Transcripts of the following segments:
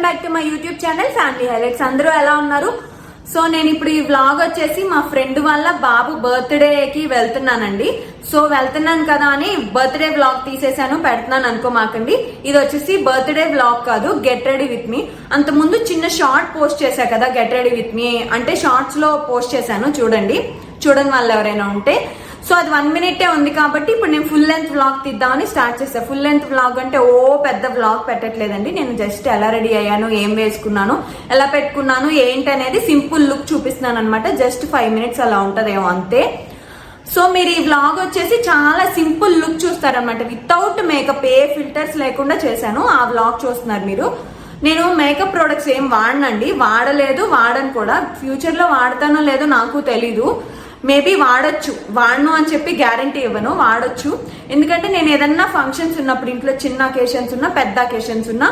Back to my YouTube channel family highlights. అందరూ ఎలా ఉన్నారు? సో నేను ఇప్పుడు ఈ వ్లాగ్ వచ్చేసి మా ఫ్రెండ్ వాళ్ళ బాబు బర్త్డేకి వెళ్తున్నానండి. సో వెళ్తున్నాను కదా అని బర్త్డే వ్లాగ్ తీసేసాను, పెడుతున్నాను అనుకోమాకండి. ఇది వచ్చేసి బర్త్డే వ్లాగ్ కాదు, గెట్ రెడీ విత్ మీ. అంత ముందు చిన్న షార్ట్ పోస్ట్ చేశా కదా, గెట్ రెడీ విత్ మీ అంటే షార్ట్స్ లో పోస్ట్ చేశాను, చూడండి. చూడని వాళ్ళు ఎవరైనా ఉంటే. సో అది 1 minute ఉంది కాబట్టి ఇప్పుడు నేను ఫుల్ లెంత్ వ్లాగ్ తీద్దామని స్టార్ట్ చేశాను. ఫుల్ లెంత్ వ్లాగ్ అంటే పెద్ద వ్లాగ్ పెట్టట్లేదండి. నేను జస్ట్ ఎలా రెడీ అయ్యాను, ఏం వేసుకున్నాను, ఎలా పెట్టుకున్నాను, ఏంటి అనేది సింపుల్ లుక్ చూపిస్తున్నాను అనమాట. జస్ట్ 5 minutes అలా ఉంటదేమో అంతే. సో మీరు ఈ వ్లాగ్ వచ్చేసి చాలా సింపుల్ లుక్ చూస్తారనమాట. వితౌట్ మేకప్, ఏ ఫిల్టర్స్ లేకుండా చేశాను. ఆ వ్లాగ్ చూస్తున్నారు మీరు. నేను మేకప్ ప్రొడక్ట్స్ ఏం వాడనండి, వాడను కూడా. ఫ్యూచర్ లో వాడతానో లేదో నాకు తెలీదు. మేబీ వాడను అని చెప్పి గ్యారంటీ ఇవ్వను, వాడొచ్చు. ఎందుకంటే నేను ఏదన్నా ఫంక్షన్స్ ఉన్నప్పుడు, ఇంట్లో చిన్న అకేషన్స్ ఉన్నా, పెద్ద అకేషన్స్ ఉన్నా,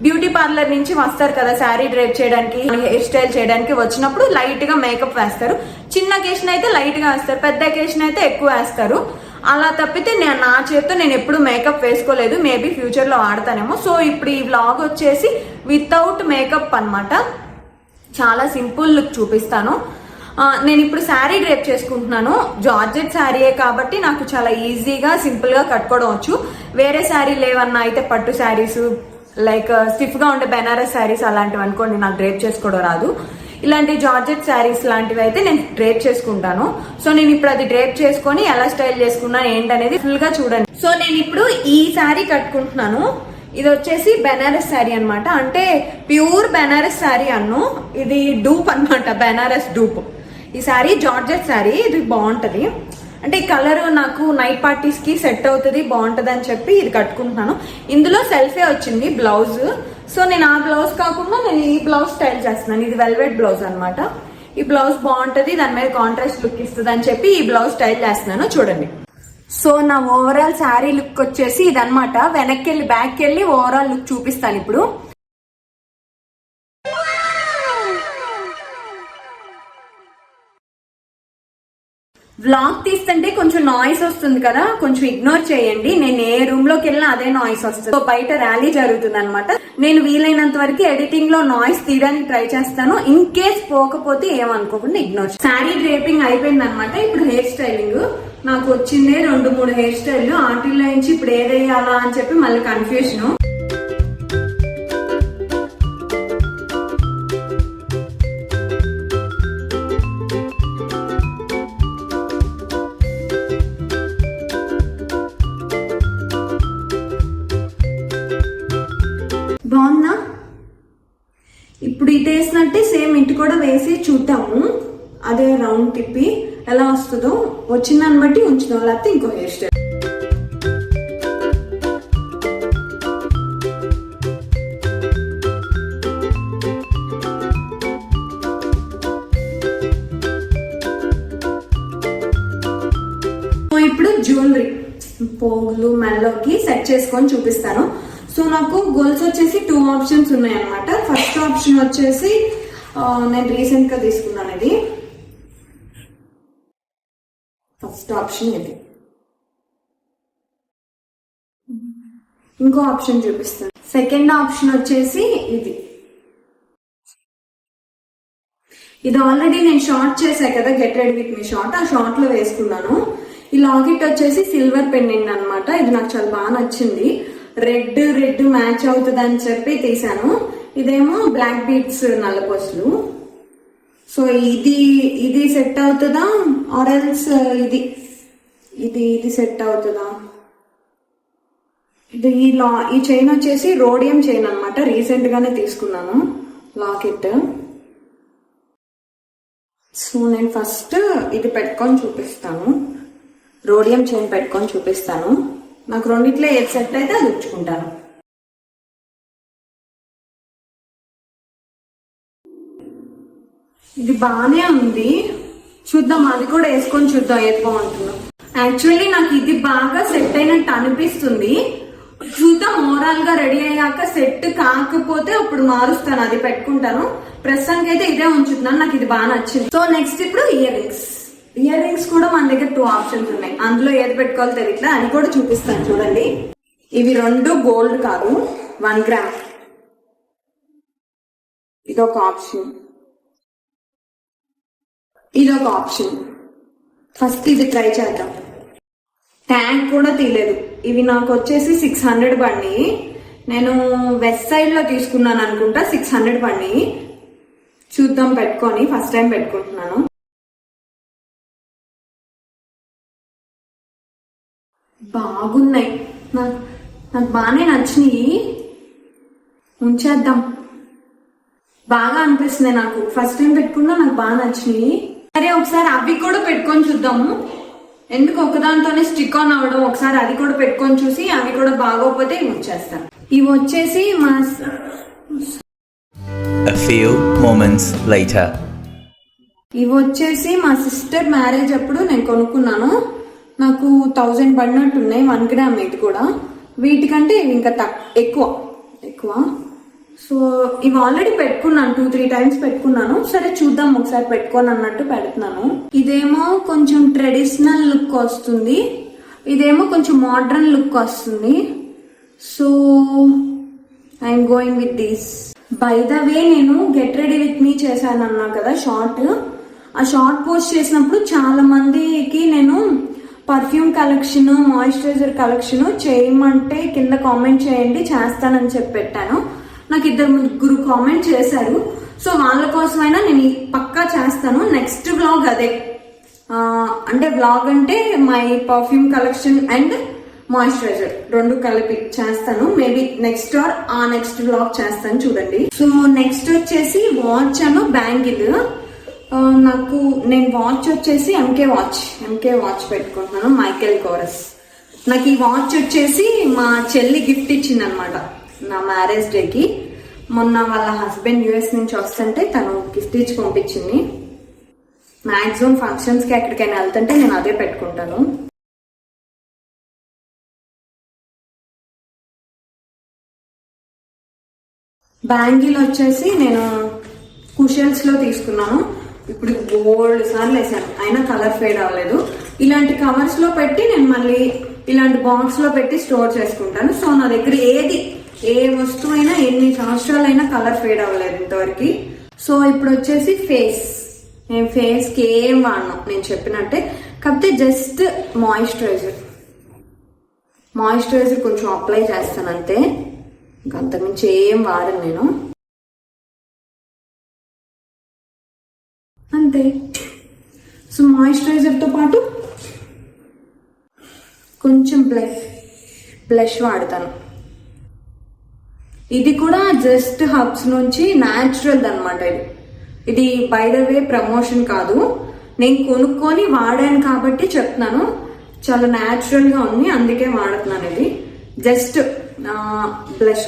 బ్యూటీ పార్లర్ నుంచి వస్తారు కదా శారీ డ్రైప్ చేయడానికి, హెయిర్ స్టైల్ చేయడానికి వచ్చినప్పుడు లైట్ గా మేకప్ వేస్తారు. చిన్న అకేషన్ అయితే లైట్ గా వేస్తారు, పెద్ద అకేషన్ అయితే ఎక్కువ వేస్తారు. అలా తప్పితే నా చేతితో నేను ఎప్పుడు మేకప్ వేసుకోలేదు. మేబీ ఫ్యూచర్ లో వాడతానేమో. సో ఇప్పుడు ఈ వ్లాగ్ వచ్చేసి వితౌట్ మేకప్ అన్నమాట. చాలా సింపుల్ లుక్ చూపిస్తాను. నేను ఇప్పుడు శారీ డ్రేప్ చేసుకుంటున్నాను. జార్జెట్ శారీయే కాబట్టి నాకు చాలా ఈజీగా సింపుల్ గా కట్టుకోవడం వచ్చు. వేరే శారీ లేవన్నా అయితే పట్టు శారీస్, లైక్ స్టిఫ్ గా ఉండే బెనారస్ శారీస్ అలాంటివి అనుకోండి, నాకు డ్రేప్ చేసుకోవడం రాదు. ఇలాంటి జార్జెట్ శారీస్ లాంటివి అయితే నేను డ్రేప్ చేసుకుంటాను. సో నేను ఇప్పుడు అది డ్రేప్ చేసుకొని ఎలా స్టైల్ చేసుకున్నాను ఏంటనేది ఫుల్ గా చూడండి. సో నేను ఇప్పుడు ఈ శారీ కట్టుకుంటున్నాను. ఇది వచ్చేసి బెనారస్ శారీ అనమాట. అంటే ప్యూర్ బెనారస్ శారీ అన్ను. ఇది డూప్ అనమాట, బెనారస్ డూప్. ఈ శారీ జార్జెట్ శారీ. ఇది బాగుంటది. అంటే ఈ కలర్ నాకు నైట్ పార్టీస్ కి సెట్ అవుతుంది, బాగుంటది అని చెప్పి ఇది కట్టుకుంటున్నాను. ఇందులో సెల్ఫే వచ్చింది బ్లౌజ్. సో నేను ఆ బ్లౌజ్ కాకుండా నేను ఈ బ్లౌజ్ స్టైల్ చేస్తున్నాను. ఇది వెల్వెట్ బ్లౌజ్ అనమాట. ఈ బ్లౌజ్ బాగుంటది, దాని మీద కాంట్రాస్ట్ లుక్ ఇస్తుంది అని చెప్పి ఈ బ్లౌజ్ స్టైల్ చేస్తున్నాను, చూడండి. సో నా ఓవరాల్ శారీ లుక్ వచ్చేసి ఇదనమాట. వెనక్కి వెళ్ళి బ్యాక్ వెళ్ళి ఓవరాల్ లుక్ చూపిస్తాను ఇప్పుడు. వ్లాగ్ తీస్తుంటే కొంచెం నాయిస్ వస్తుంది కదా, కొంచెం ఇగ్నోర్ చేయండి. నేను ఏ రూమ్ లోకి వెళ్ళినా అదే నాయిస్ వస్తుంది. సో బయట ర్యాలీ జరుగుతుంది అనమాట. నేను వీలైనంత వరకు ఎడిటింగ్ లో నాయిస్ తీయడానికి ట్రై చేస్తాను. ఇన్ కేస్ పోకపోతే ఏమనుకోకుండా ఇగ్నోర్. శారీ డ్రేపింగ్ అయిపోయింది అనమాట. ఇప్పుడు హెయిర్ స్టైలింగ్ నాకు వచ్చిందే 2-3 హెయిర్ స్టైల్. ఆటిల్లో నుంచి ఇప్పుడు ఏదయ్యాలా అని చెప్పి మళ్ళీ కన్ఫ్యూజన్. బాగుందా? ఇప్పుడు ఇది వేసినట్టే సేమ్ ఇంటి కూడా వేసి చూద్దాము. అదే రౌండ్ తిప్పి ఎలా వస్తుందో, వచ్చిన దాన్ని బట్టి ఉంచుదాం, లేకపోతే ఇంకో హెయిర్ స్టైల్. ఇప్పుడు జ్యువెలరీ పోగులు మెల్లోకి సెట్ చేసుకొని చూపిస్తాను. సో నాకు గోల్స్ వచ్చేసి 2 ఆప్షన్స్ ఉన్నాయి అనమాట. ఫస్ట్ ఆప్షన్ వచ్చేసి నేను రీసెంట్ గా తీసుకున్నాను. ఇది ఫస్ట్ ఆప్షన్. ఇది ఇంకో ఆప్షన్ చూపిస్తాను. సెకండ్ ఆప్షన్ వచ్చేసి ఇది ఆల్రెడీ నేను షార్ట్ చేశా కదా, get ready with me short. ఆ షార్ట్ లో వేసుకున్నాను. ఈ లాకెట్ వచ్చేసి సిల్వర్ పెండెంట్ అనమాట. ఇది నాకు చాలా బాగా నచ్చింది. రెడ్ మ్యాచ్ అవుతుంది అని చెప్పి తీసాను. ఇదేమో బ్లాక్ బీడ్స్ నల్లపొసలు. సో ఇది సెట్ అవుతుందా ఆరెల్స్ ఇది సెట్ అవుతుందా? ఈ చైన్ వచ్చేసి రోడియం చైన్ అనమాట. రీసెంట్ గానే తీసుకున్నాను లాకెట్. సో నేను ఫస్ట్ ఇది పెట్టుకొని చూపిస్తాను. రోడియం చైన్ పెట్టుకొని చూపిస్తాను. నాకు రెండిట్లో ఏది సెట్ అయితే అది ఉంచుకుంటాను. ఇది బాగానే ఉంది, చూద్దాం. అది కూడా వేసుకొని చూద్దాం ఏది బాగుంటుందో. యాక్చువల్లీ నాకు ఇది బాగా సెట్ అయినట్టు అనిపిస్తుంది. చూద్దాం. ఓవరాల్ గా రెడీ అయ్యాక సెట్ కాకపోతే అప్పుడు మారుస్తాను, అది పెట్టుకుంటాను. ప్రస్తుతానికి అయితే ఇదే ఉంచుతున్నాను, నాకు ఇది బాగా నచ్చింది. సో నెక్స్ట్ ఇప్పుడు ఇయర్ రింగ్స్ కూడా మన దగ్గర 2 ఆప్షన్స్ ఉన్నాయి. అందులో ఏది పెట్టుకోవాలో తెలియట్లా, అది కూడా చూపిస్తాను చూడండి. ఇవి 2 గోల్డ్ కాదు, 1 గ్రామ్. ఇదొక ఆప్షన్, ఇదొక ఆప్షన్. ఫస్ట్ ఇది ట్రై చేద్దాం. ట్యాగ్ కూడా తీయలేదు. ఇవి నాకు వచ్చేసి 600 పడినాయి. నేను వెస్ట్ సైడ్ లో తీసుకున్నాను అనుకుంటా. 600 పడినాయి. చూద్దాం పెట్టుకొని. ఫస్ట్ టైం పెట్టుకుంటున్నాను. బాగున్నాయి, నాకు బాగానే నచ్చినాయి. ఉంచేద్దాం. బాగా అనిపిస్తుంది నాకు. ఫస్ట్ టైం పెట్టుకున్నా, నాకు బాగా నచ్చినాయి. సరే ఒకసారి అవి కూడా పెట్టుకొని చూద్దాము. ఎందుకు ఒకదాంతోనే స్టిక్ ఆన్ అవ్వడం. ఒకసారి అది కూడా పెట్టుకొని చూసి అవి కూడా బాగోకపోతే ఇవి వచ్చేస్తాను. ఇవి వచ్చేసి మా A few moments later. ఇవి వచ్చేసి మా సిస్టర్ మ్యారేజ్ అప్పుడు నేను కొనుక్కున్నాను. నాకు 1000 పడినట్టు ఉన్నాయి. 1 గ్రామ్ ఇది కూడా. వీటికంటే ఇవి ఇంకా ఎక్కువ. సో ఇవి ఆల్రెడీ పెట్టుకున్నాను. 2-3 టైమ్స్ పెట్టుకున్నాను. సరే చూద్దాం ఒకసారి పెట్టుకొని అన్నట్టు పెడుతున్నాను. ఇదేమో కొంచెం ట్రెడిషనల్ లుక్ వస్తుంది, ఇదేమో కొంచెం మోడ్రన్ లుక్ వస్తుంది. So I'm going with this. By the way, నేను గెట్ రెడీ విత్ మీ చేశాను అన్నా కదా షార్ట్. ఆ షార్ట్ పోస్ట్ చేసినప్పుడు చాలా మందికి నేను పర్ఫ్యూమ్ కలెక్షన్, మాయిశ్చరైజర్ కలెక్షన్ చేయమంటే కింద కామెంట్ చేయండి, చేస్తానని చెప్పి పెట్టాను. నాకు 2-3 కామెంట్ చేశారు. సో వాళ్ళ కోసమైనా నేను పక్కా చేస్తాను. నెక్స్ట్ వ్లాగ్ అదే. అంటే వ్లాగ్ అంటే my perfume collection and moisturiser 2 కలిపి చేస్తాను. మేబీ నెక్స్ట్ ఆర్ ఆ నెక్స్ట్ వ్లాగ్ చేస్తాను, చూడండి. సో నెక్స్ట్ వచ్చేసి వాచ్ అను బ్యాంగిల్. నేను వాచ్ వచ్చేసి ఎంకే వాచ్ పెట్టుకుంటున్నాను, మైకేల్ కోరస్. నాకు ఈ వాచ్ వచ్చేసి మా చెల్లి గిఫ్ట్ ఇచ్చింది అనమాట నా మ్యారేజ్ డేకి. మొన్న వాళ్ళ హస్బెండ్ US నుంచి వస్తుంటే తను గిఫ్ట్ ఇచ్చి పంపించింది. మాక్సిమం ఫంక్షన్స్ కి ఎక్కడికైనా వెళ్తుంటే నేను అదే పెట్టుకుంటాను. బ్యాంగిల్ వచ్చేసి నేను కుషల్స్ లో తీసుకున్నాను. ఇప్పుడు గోల్డ్ సార్లు వేసాను, అయినా కలర్ ఫేడ్ అవ్వలేదు. ఇలాంటి కవర్స్ లో పెట్టి నేను మళ్ళీ ఇలాంటి బాక్స్ లో పెట్టి స్టోర్ చేసుకుంటాను. సో నా దగ్గర ఏ వస్తువు అయినా ఎన్ని సంవత్సరాలైనా కలర్ ఫేడ్ అవ్వలేదు ఇంతవరకు. సో ఇప్పుడు వచ్చేసి నేను ఫేస్ కి ఏం వాడను, నేను చెప్పినట్టే. కాకపోతే జస్ట్ మాయిశ్చరైజర్ కొంచెం అప్లై చేస్తాను అంతే. ఇంకా అంతకుమించి ఏం వాడను నేను, అంతే. సో మాయిశ్చరైజర్ తో పాటు కొంచెం బ్లష్ వాడతాను. ఇది కూడా జస్ట్ హబ్స్ నుంచి న్యాచురల్ అనమాట. ఇది బై ద వే ప్రమోషన్ కాదు, నేను కొనుక్కొని వాడాను కాబట్టి చెప్తున్నాను. చాలా న్యాచురల్ గా ఉంది, అందుకే వాడుతున్నాను. ఇది జస్ట్ బ్లష్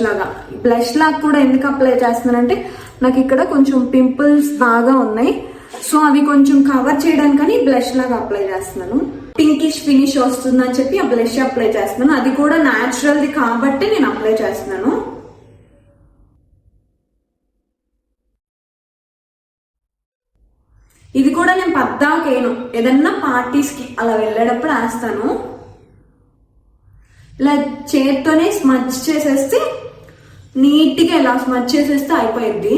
లాగా కూడా ఎందుకు అప్లై చేస్తున్నానంటే నాకు ఇక్కడ కొంచెం పింపుల్స్ బాగా ఉన్నాయి. సో అవి కొంచెం కవర్ చేయడానికని బ్లష్ లాగా అప్లై చేస్తున్నాను. పింకిష్ ఫినిష్ వస్తుందని చెప్పి ఆ బ్లష్ అప్లై చేస్తున్నాను. అది కూడా న్యాచురల్ది కాబట్టి నేను అప్లై చేస్తున్నాను. ఇది కూడా నేను పద్దాకేను ఏదన్నా పార్టీస్ కి అలా వెళ్ళేటప్పుడు వేస్తాను. ఇలా చేత్తోనే స్మచ్ చేసేస్తే నీట్గా ఇలా స్మచ్ చేసేస్తే అయిపోయింది,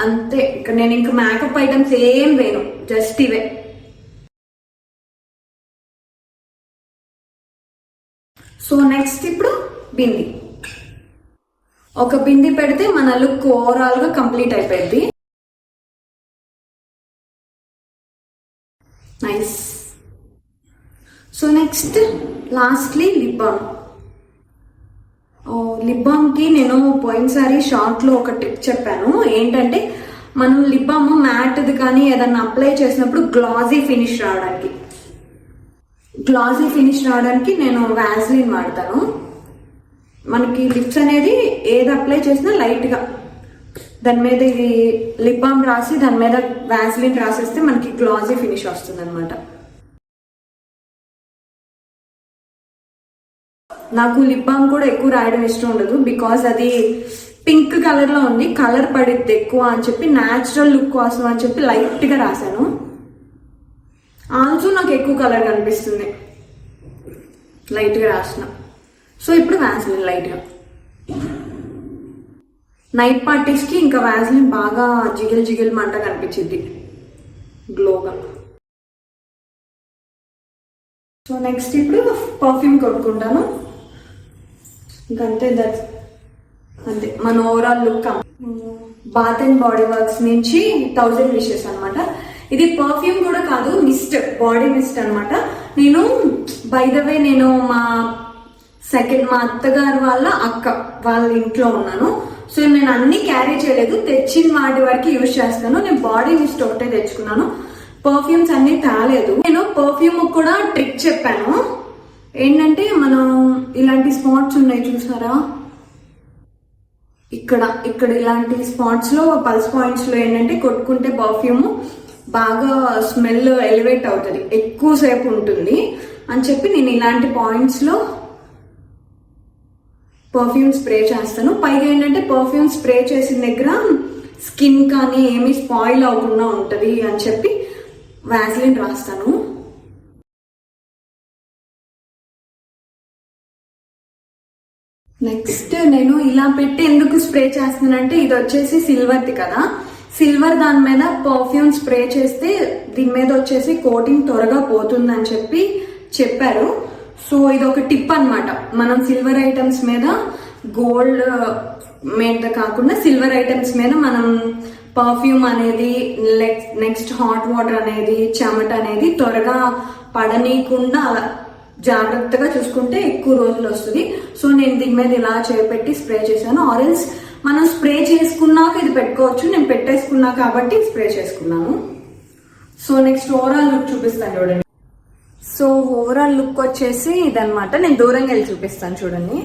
అంతే. ఇక్కడ నేను ఇంకా మేకప్ ఐటమ్స్ ఏం వేయను, జస్ట్ ఇవే. సో నెక్స్ట్ ఇప్పుడు బింది. ఒక బింది పెడితే మన లుక్ ఓవరాల్ గా కంప్లీట్ అయిపోయింది. Nice. So next lastly lip balm. Lip balm కి నేను పోయినసారి షార్ట్ లో ఒక టిప్ చెప్పాను. ఏంటంటే మనం లిప్ బామ్ మ్యాట్ది కానీ ఏదన్నా అప్లై చేసినప్పుడు గ్లాసీ ఫినిష్ రావడానికి నేను వ్యాజ్లిన్ వాడతాను. మనకి లిప్స్ అనేది ఏది అప్లై చేసినా లైట్ గా దాని మీద ఇది లిప్ బామ్ రాసి దాని మీద వ్యాజ్లిన్ రాసేస్తే మనకి గ్లాసీ ఫినిష్ వస్తుంది అనమాట. నాకు లిప్ బామ్ కూడా ఎక్కువ రాయడం ఇష్టం ఉండదు, బికాస్ అది పింక్ కలర్ లో ఉంది, కలర్ పడిద్ది ఎక్కువ అని చెప్పి న్యాచురల్ లుక్ కోసం అని చెప్పి లైట్ గా రాశాను. ఆల్సో నాకు ఎక్కువ కలర్ కనిపిస్తుంది లైట్ గా రాసిన. సో ఇప్పుడు వ్యాస్లిన్ లైట్ గా. నైట్ పార్టీస్ కి ఇంకా వ్యాజ్లిన్ బాగా జిగిల్ జిగిల్ మంట కనిపించింది గ్లోగా. సో నెక్స్ట్ ఇప్పుడు పర్ఫ్యూమ్ కొట్టుకుంటాను. ఇంకంతే అంతే మన overall look. Bath and Body Works నుంచి 1000 విషెస్ అనమాట. ఇది పర్ఫ్యూమ్ కూడా కాదు, మిస్ట్, బాడీ మిస్ట్ అనమాట. నేను బై ద వే నేను మా అత్తగారు వాళ్ళ అక్క వాళ్ళ ఇంట్లో ఉన్నాను. సో నేను అన్ని క్యారీ చేయలేదు, తెచ్చిన వాటి వరకు యూజ్ చేస్తాను. నేను బాడీ మిస్ట్ ఒకటే తెచ్చుకున్నాను, పర్ఫ్యూమ్స్ అన్ని తేలేదు. నేను పర్ఫ్యూమ్ కూడా ట్రిక్ చెప్పాను. ఏంటంటే మనం ఇలాంటి స్పాట్స్ ఉన్నాయి చూసారా, ఇక్కడ ఇలాంటి స్పాట్స్ లో పల్స్ పాయింట్స్ లో ఏంటంటే కొట్టుకుంటే పర్ఫ్యూమ్ బాగా స్మెల్ ఎలివేట్ అవుతుంది, ఎక్కువసేపు ఉంటుంది అని చెప్పి నేను ఇలాంటి పాయింట్స్ లో పర్ఫ్యూమ్ స్ప్రే చేస్తాను. పైగా ఏంటంటే పర్ఫ్యూమ్ స్ప్రే చేసిన దగ్గర స్కిన్ కానీ ఏమీ స్పాయిల్ అవ్వకుండా ఉంటది అని చెప్పి వ్యాజ్లిన్ రాస్తాను. నెక్స్ట్ నేను ఇలా పెట్టి ఎందుకు స్ప్రే చేస్తున్నానంటే ఇది వచ్చేసి సిల్వర్ది కదా, సిల్వర్ దాని మీద పర్ఫ్యూమ్ స్ప్రే చేస్తే దీని మీద వచ్చేసి కోటింగ్ త్వరగా పోతుందని చెప్పి చెప్పారు. సో ఇది ఒక టిప్ అన్నమాట. మనం సిల్వర్ ఐటమ్స్ మీద, గోల్డ్ మీద కాకుండా సిల్వర్ ఐటమ్స్ మీద మనం పర్ఫ్యూమ్ అనేది, నెక్స్ట్ హాట్ వాటర్ అనేది, చెమట అనేది త్వరగా పడనీయకుండా అలా జాగ్రత్తగా చూసుకుంటే ఎక్కువ రోజులు వస్తుంది. సో నేను దీని మీద ఇలా చేపెట్టి స్ప్రే చేశాను. ఆరెంజ్ మనం స్ప్రే చేసుకున్నాక ఇది పెట్టుకోవచ్చు, నేను పెట్టేసుకున్నా కాబట్టి స్ప్రే చేసుకున్నాను. సో నెక్స్ట్ ఓవరాల్ లుక్ చూపిస్తాను చూడండి. సో ఓవరాల్ లుక్ వచ్చేసి ఇదనమాట. నేను దూరంగా వెళ్ళి చూపిస్తాను చూడండి.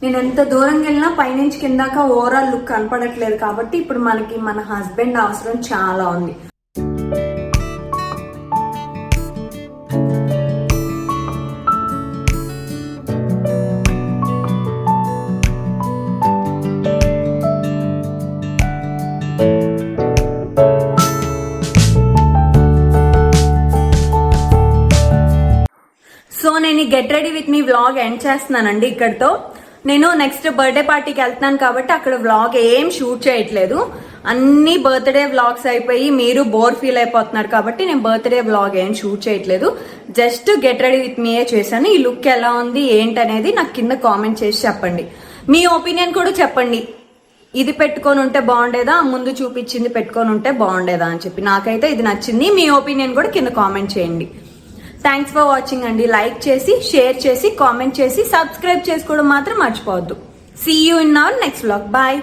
నేను ఎంత దూరంగా వెళ్ళినా పైనుంచి కిందాక ఓవరాల్ లుక్ కనపడట్లేదు కాబట్టి ఇప్పుడు మనకి మన హస్బెండ్ అవసరం చాలా ఉంది. సో నేను get ready with me vlog end చేస్తున్నానండి ఇక్కడితో. నేను నెక్స్ట్ బర్త్డే పార్టీకి వెళ్తున్నాను కాబట్టి అక్కడ వ్లాగ్ ఏం షూట్ చేయట్లేదు. అన్ని బర్త్డే వ్లాగ్స్ అయిపోయి మీరు బోర్ ఫీల్ అయిపోతున్నారు కాబట్టి నేను బర్త్డే వ్లాగ్ ఏం షూట్ చేయట్లేదు. జస్ట్ గెట్ రెడీ విత్ మీయే చేశాను. ఈ లుక్ ఎలా ఉంది ఏంటనేది నాకు కింద కామెంట్ చేసి చెప్పండి. మీ ఒపీనియన్ కూడా చెప్పండి. ఇది పెట్టుకొని ఉంటే బాగుండేదా, ముందు చూపించింది పెట్టుకొని ఉంటే బాగుండేదా అని చెప్పి. నాకైతే ఇది నచ్చింది. మీ ఒపీనియన్ కూడా కింద కామెంట్ చేయండి. థ్యాంక్స్ ఫర్ వాచింగ్ అండి. లైక్ చేసి, షేర్ చేసి, కామెంట్ చేసి, సబ్స్క్రైబ్ చేసుకోవడం మాత్రం మర్చిపోవద్దు. See you in our next vlog. Bye.